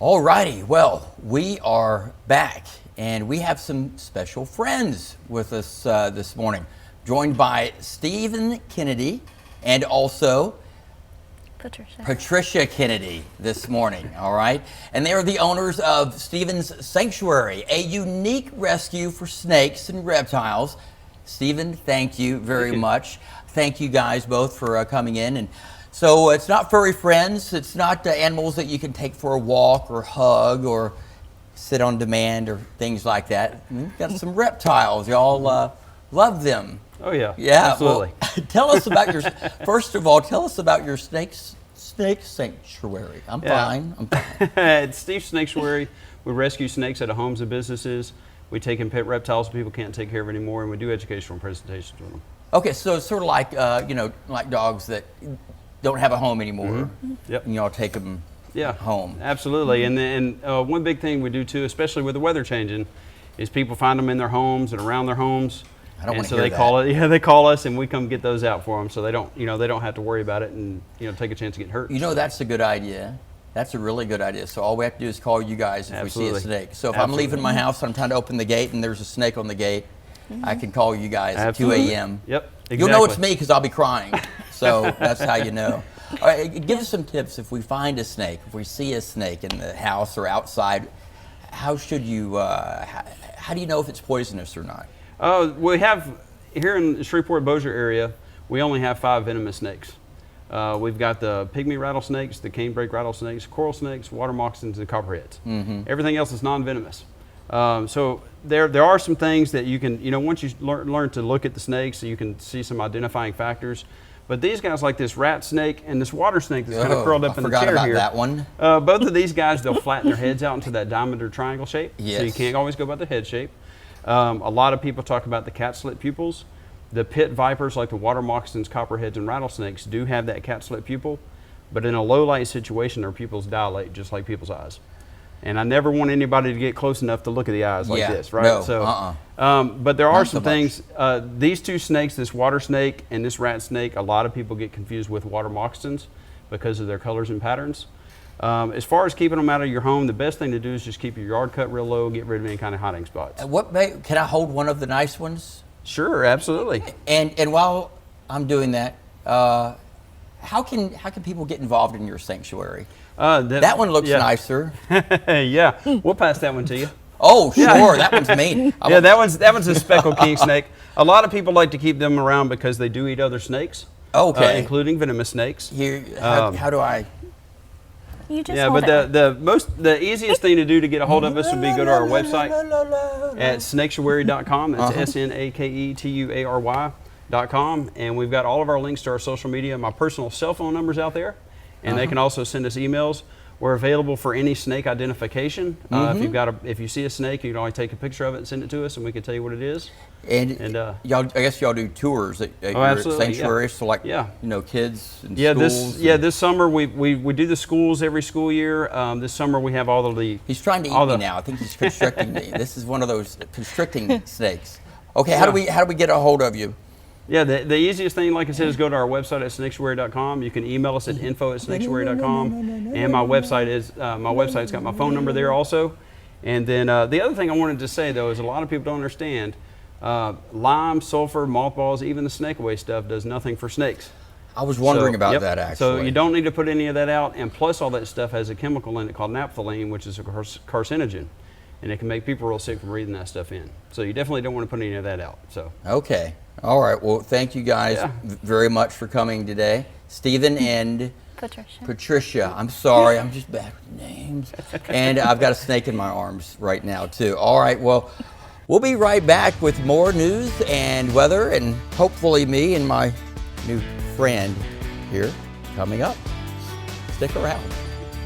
All righty, well, we are back and we have some special friends with us this morning, joined by Stephen Kennedy and also Patricia Kennedy this morning, all right? And they are the owners of Stephen's Snaketuary, a unique rescue for snakes and reptiles. Stephen, thank you very much. Thank you guys both for coming in. And so it's not furry friends, it's not animals that you can take for a walk or hug or sit on demand or things like that. We've got some reptiles, y'all love them. Oh yeah, yeah, absolutely. Well, tell us about your, first of all, tell us about your snake sanctuary. I'm fine. At Steve's Snaketuary, we rescue snakes out of homes and businesses. We take in pet reptiles people can't take care of anymore, and we do educational presentations with them. Okay, so it's sort of like, like dogs that don't have a home anymore. Mm-hmm. Yep. And y'all take them home. Absolutely. And one big thing we do too, especially with the weather changing, is people find them in their homes and around their homes. I don't want to hear that. They call it. Yeah, they call us, and we come get those out for them, so they don't, they don't have to worry about it and take a chance to get hurt. That's a good idea. That's a really good idea. So all we have to do is call you guys if we see a snake. So if I'm leaving my house, I'm trying to open the gate, and there's a snake on the gate, I can call you guys at 2 a.m. Yep. Exactly. You'll know it's me because I'll be crying. So that's how you know. All right, give us some tips if we find a snake, if we see a snake in the house or outside. How should you? How do you know if it's poisonous or not? We have here in the Shreveport-Bossier area. We only have 5 venomous snakes. We've got the pygmy rattlesnakes, the canebrake rattlesnakes, coral snakes, water moccasins, and copperheads. Mm-hmm. Everything else is non-venomous. So there are some things that you can, once you learn to look at the snakes, so you can see some identifying factors. But these guys, like this rat snake and this water snake that's kind of curled up in the chair here. I forgot about that one. Both of these guys, they'll flatten their heads out into that diamond or triangle shape. Yes. So you can't always go by the head shape. A lot of people talk about the cat slit pupils. The pit vipers, like the water moccasins, copperheads, and rattlesnakes, do have that cat slit pupil. But in a low light situation, their pupils dilate just like people's eyes. And I never want anybody to get close enough to look at the eyes like this, right? No, so, but there are some things. These 2 snakes, this water snake and this rat snake, a lot of people get confused with water moccasins because of their colors and patterns. As far as keeping them out of your home, the best thing to do is just keep your yard cut real low, get rid of any kind of hiding spots. Can I hold one of the nice ones? Sure, absolutely. And while I'm doing that, how can people get involved in your sanctuary? That one looks nicer. Yeah, we'll pass that one to you. Oh, sure, that one's mean. Yeah, that one's a speckled king snake. A lot of people like to keep them around because they do eat other snakes. Okay. Including venomous snakes. Here, how do I? You just hold but the easiest thing to do to get a hold of us would be go to our website at snaketuary.com. That's snaketuary.com, and we've got all of our links to our social media. My personal cell phone number's out there. And they can also send us emails. We're available for any snake identification. If you see a snake, you can always take a picture of it and send it to us, and we can tell you what it is. And y'all, I guess y'all do tours at your sanctuary, so like kids and schools. This summer we do the schools every school year. This summer we have all of the. He's trying to eat me now. I think he's constricting me. This is one of those constricting snakes. Okay, how do we get a hold of you? Yeah, the easiest thing, like I said, is go to our website at snaketuary.com. You can email us at info@snaketuary.com, and my website's got my phone number there also. And then the other thing I wanted to say though is a lot of people don't understand lime, sulfur, mothballs, even the snake away stuff does nothing for snakes. I was wondering about that actually. So you don't need to put any of that out, and plus all that stuff has a chemical in it called naphthalene, which is a carcinogen. And it can make people real sick from breathing that stuff in. So you definitely don't want to put any of that out. So okay, all right. Well, thank you guys very much for coming today, Stephen and Patricia. I'm sorry, I'm just bad with names, and I've got a snake in my arms right now too. All right, well, we'll be right back with more news and weather, and hopefully me and my new friend here coming up. Stick around.